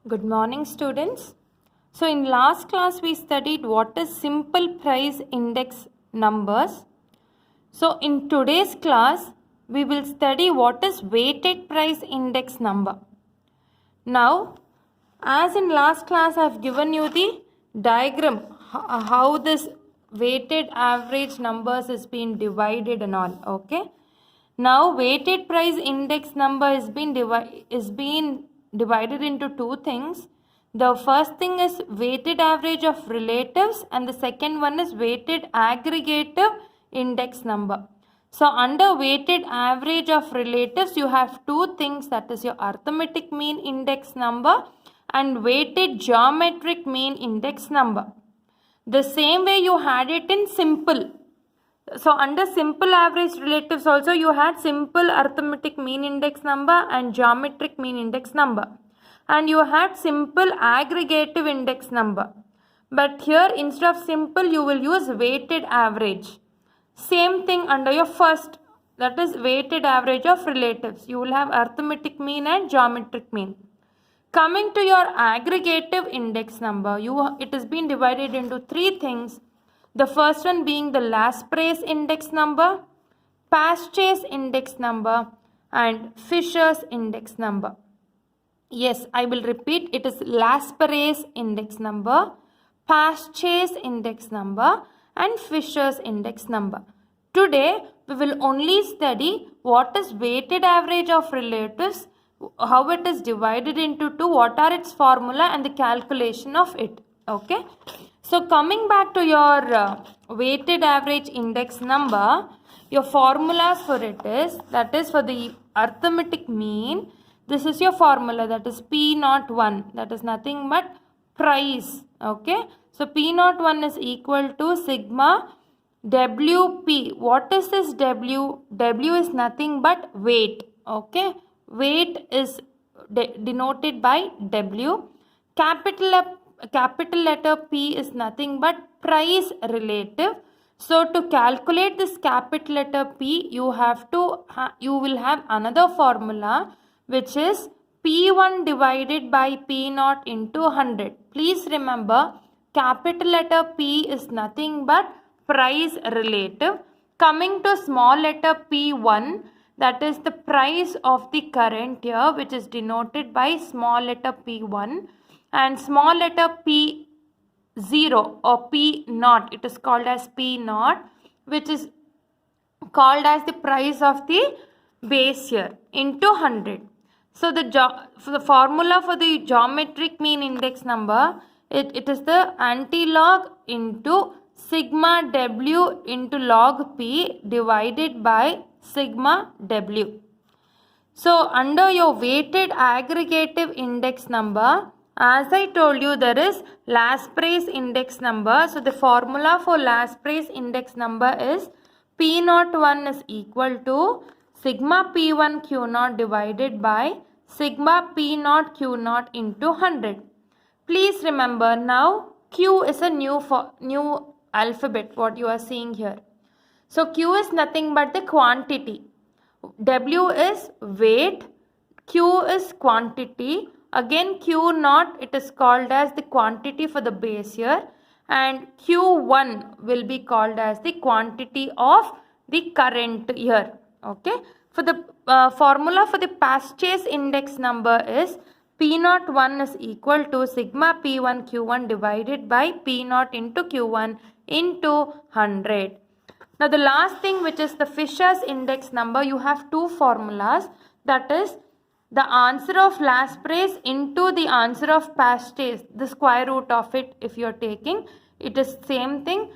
Good morning, students. So in last class we studied what is simple price index numbers. So in today's class we will study what is weighted price index number. Now, as in last class I have given you the diagram how this weighted average numbers is being divided and all. Okay. Now weighted price index number is being divided into two things. The first thing is weighted average of relatives and the second one is weighted aggregative index number. So under weighted average of relatives you have two things, that is your arithmetic mean index number and weighted geometric mean index number. The same way you had it in simple. So under simple average relatives also you had simple arithmetic mean index number and geometric mean index number. And you had simple aggregative index number. But here instead of simple you will use weighted average. Same thing under your first, that is weighted average of relatives. You will have arithmetic mean and geometric mean. Coming to your aggregative index number, it has been divided into three things. The first one being the last price index number, Purchase index number and Fisher's index number. Yes, I will repeat, it is last price index number, Purchase index number and Fisher's index number. Today we will only study what is weighted average of relatives, how it is divided into two, what are its formula and the calculation of it. Okay. So coming back to your weighted average index number, your formulas for it is, that is for the arithmetic mean, this is your formula, that is P01, that is nothing but price. Okay. So P01 is equal to sigma WP. What is this W? W is nothing but weight. Okay. Weight is denoted by W. Capital letter P is nothing but price relative. So to calculate this capital letter P, you will have another formula which is P1 divided by P0 into 100. Please remember, capital letter P is nothing but price relative. Coming to small letter P1, that is the price of the current year, which is denoted by small letter P1, and small letter P0 or P0, it is called as P0, which is called as the price of the base year into 100. So the formula for the geometric mean index number, it is the anti-log into sigma W into log P divided by sigma W. So under your weighted aggregative index number, as I told you, there is last price index number. So the formula for last price index number is P01 is equal to sigma P1 Q0 divided by sigma P0 Q0 into 100. Please remember, now Q is a new alphabet, what you are seeing here. So Q is nothing but the quantity. W is weight, Q is quantity. Again Q0, it is called as the quantity for the base year, and Q1 will be called as the quantity of the current year. Okay. For the formula for the purchase index number is P01 is equal to sigma P1 Q1 divided by P0 into Q1 into 100. Now the last thing, which is the Fisher's index number, you have two formulas, that is the answer of last price into the answer of purchase, the square root of it if you are taking, it is same thing.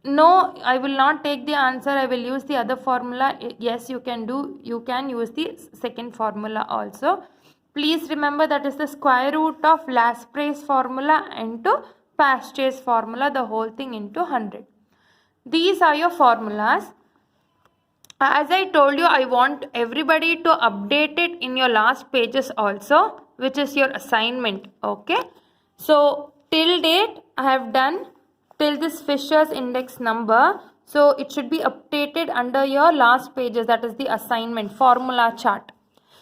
No, I will not take the answer, I will use the other formula. Yes, you can use the second formula also. Please remember, that is the square root of last price formula into purchase formula, the whole thing into 100. These are your formulas. As I told you, I want everybody to update it in your last pages also, which is your assignment. Okay. So till date I have done till this Fisher's index number. So it should be updated under your last pages, that is the assignment formula chart.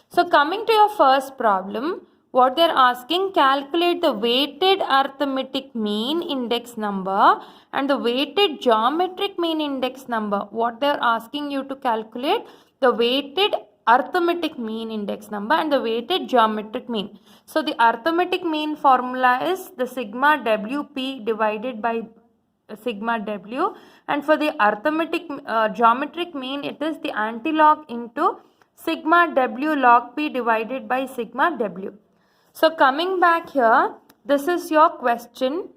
So coming to your first problem, What they're asking, calculate the weighted arithmetic mean index number and the weighted geometric mean index number. What they're asking you to calculate, the weighted arithmetic mean index number and the weighted geometric mean. So the arithmetic mean formula is the sigma WP divided by sigma W, and for the arithmetic geometric mean, it is the antilog into sigma W log P divided by sigma W. So coming back here, this is your question.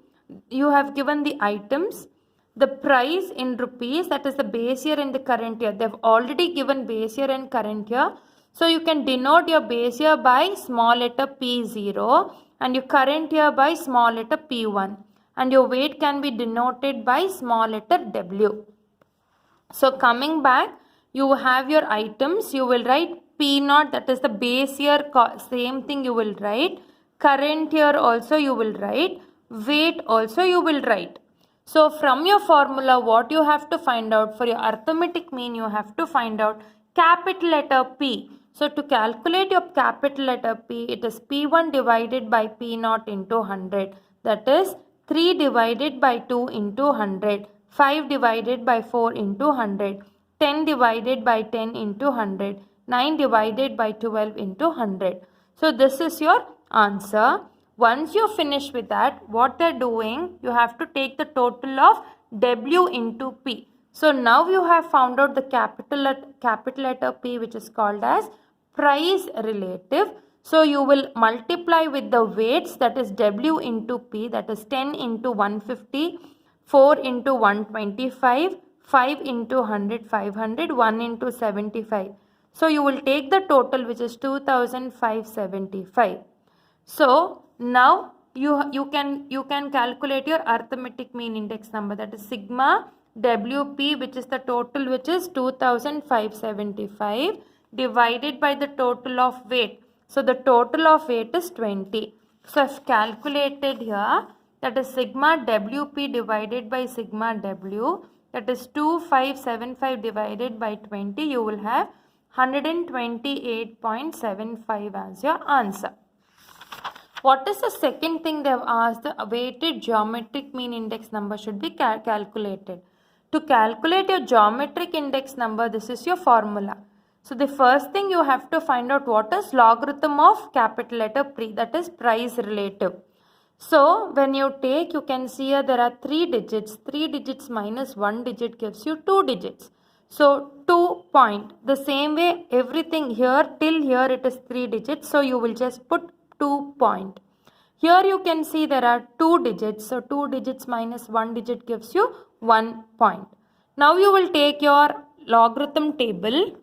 You have given the items, the price in rupees, that is the base year and the current year. They have already given base year and current year. So you can denote your base year by small letter P0 and your current year by small letter P1. And your weight can be denoted by small letter W. So coming back, you have your items. You will write P0, that is the base year, same thing you will write. Current year also you will write. Weight also you will write. So from your formula, what you have to find out for your arithmetic mean, you have to find out capital letter P. So to calculate your capital letter P, it is P1 divided by P0 into 100. That is 3 divided by 2 into 100. 5 divided by 4 into 100. 10 divided by 10 into 100. 9 divided by 12 into 100. So this is your answer. Once you finish with that, what they're doing, you have to take the total of W into P. So now you have found out the capital letter P, which is called as price relative. So you will multiply with the weights, that is W into P, that is 10 into 150, 4 into 125, 5 into 100, 500, 1 into 75. So you will take the total, which is 2575. So now you can calculate your arithmetic mean index number, that is sigma WP, which is the total, which is 2575 divided by the total of weight. So the total of weight is 20. So I've calculated here, that is sigma WP divided by sigma W, that is 2575 divided by 20. You will have 128.75 as your answer. What is the second thing they have asked? The weighted geometric mean index number should be calculated. To calculate your geometric index number, this is your formula. So the first thing you have to find out, what is logarithm of capital letter P, that is price relative. So when you take, you can see here there are 3 digits. 3 digits minus 1 digit gives you 2 digits. So 2 point. The same way everything here till here it is 3 digits. So you will just put 2 point. Here you can see there are 2 digits. So 2 digits minus 1 digit gives you 1 point. Now you will take your logarithm table.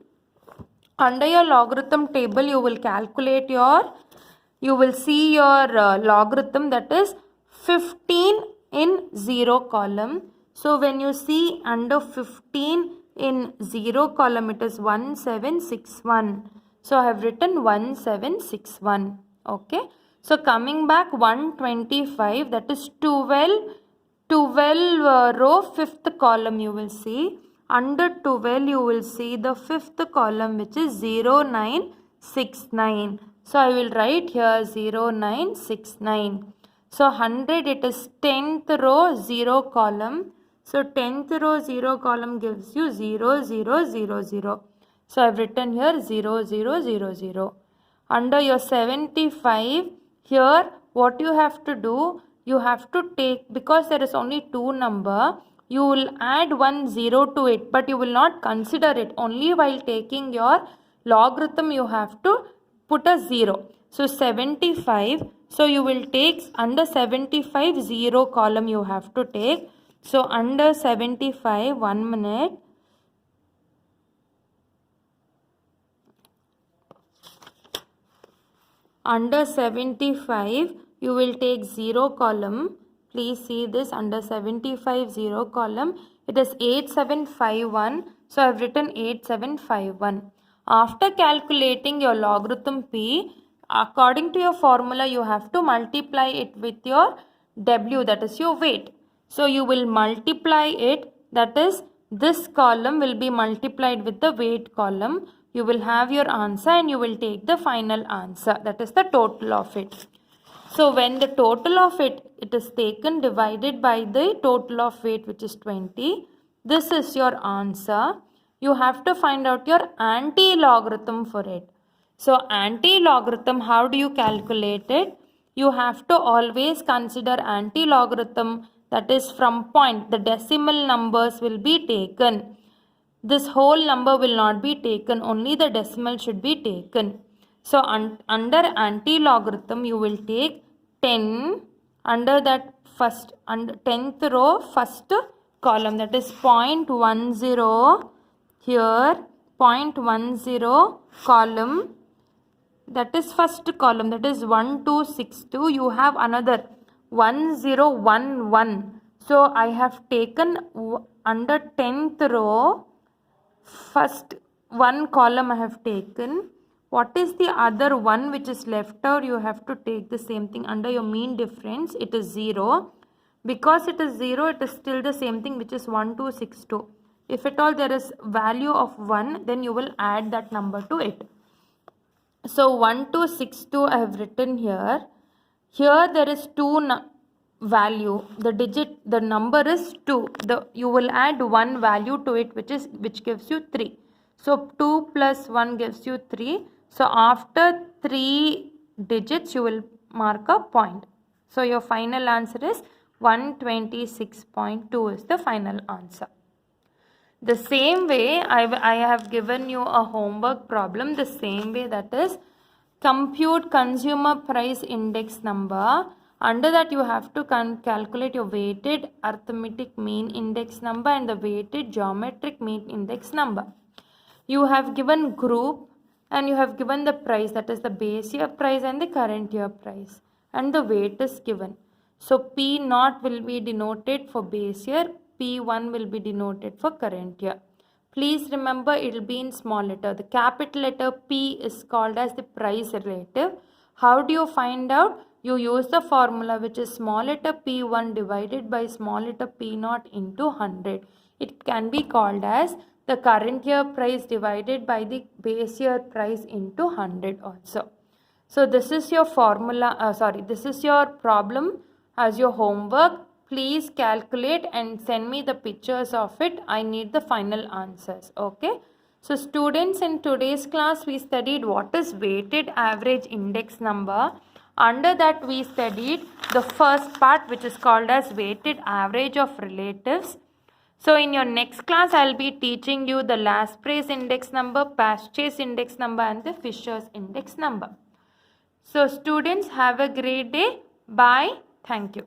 Under your logarithm table you will calculate your, you will see your logarithm, that is 15 in 0 column. So when you see under 15 in 0 column, it is 1761. So I have written 1761. Okay. So coming back 125, that is 12 row 5th column you will see. Under 12 you will see the 5th column, which is 0969. So I will write here 0969. So 100, it is 10th row 0 column. So 10th row 0 column gives you 0000. So I have written here 0000. Under your 75, here what you have to do, you have to take, because there is only 2 number, you will add 1 0 to it, but you will not consider it. Only while taking your logarithm you have to put a 0. So 75, so you will take under 75 0 column you have to take. So under 75, 1 minute. Under 75 you will take 0 column. Please see this, under 75 0 column, it is 8751. So I have written 8751. After calculating your logarithm P, according to your formula, you have to multiply it with your W, that is your weight. So you will multiply it, that is this column will be multiplied with the weight column. You will have your answer and you will take the final answer. That is the total of it. So when the total of it is taken divided by the total of weight, which is 20. This is your answer. You have to find out your anti-logarithm for it. So anti-logarithm, how do you calculate it? You have to always consider anti-logarithm, that is from point. The decimal numbers will be taken. This whole number will not be taken. Only the decimal should be taken. So under anti-logarithm, you will take 10 under that first, under 10th row, first column, that is 0.10 here, 0.10 column, that is first column, that is 1262. You have another 1011. So I have taken under 10th row, first one column I have taken. What is the other one which is left out? You have to take the same thing under your mean difference. It is 0. Because it is 0, it is still the same thing, which is 1262. If at all there is value of 1, then you will add that number to it. So 1262 I have written here. Here there is 2 value. The number is 2. You will add 1 value to it, which gives you 3. So 2 plus 1 gives you 3. So after 3 digits, you will mark a point. So your final answer is 126.2 is the final answer. The same way, I have given you a homework problem. The same way, that is compute consumer price index number. Under that, you have to calculate your weighted arithmetic mean index number and the weighted geometric mean index number. You have given group and you have given the price, that is the base year price and the current year price, and the weight is given. So P0 will be denoted for base year, P1 will be denoted for current year. Please remember, it will be in small letter. The capital letter P is called as the price relative. How do you find out? You use the formula, which is small letter P1 divided by small letter P0 into 100. It can be called as the current year price divided by the base year price into 100 also. So this is your formula, this is your problem as your homework. Please calculate and send me the pictures of it. I need the final answers. Okay. So students, in today's class we studied what is weighted average index number. Under that we studied the first part, which is called as weighted average of relatives. So in your next class, I will be teaching you the last price index number, Pasteur's index number and the Fisher's index number. So students, have a great day. Bye. Thank you.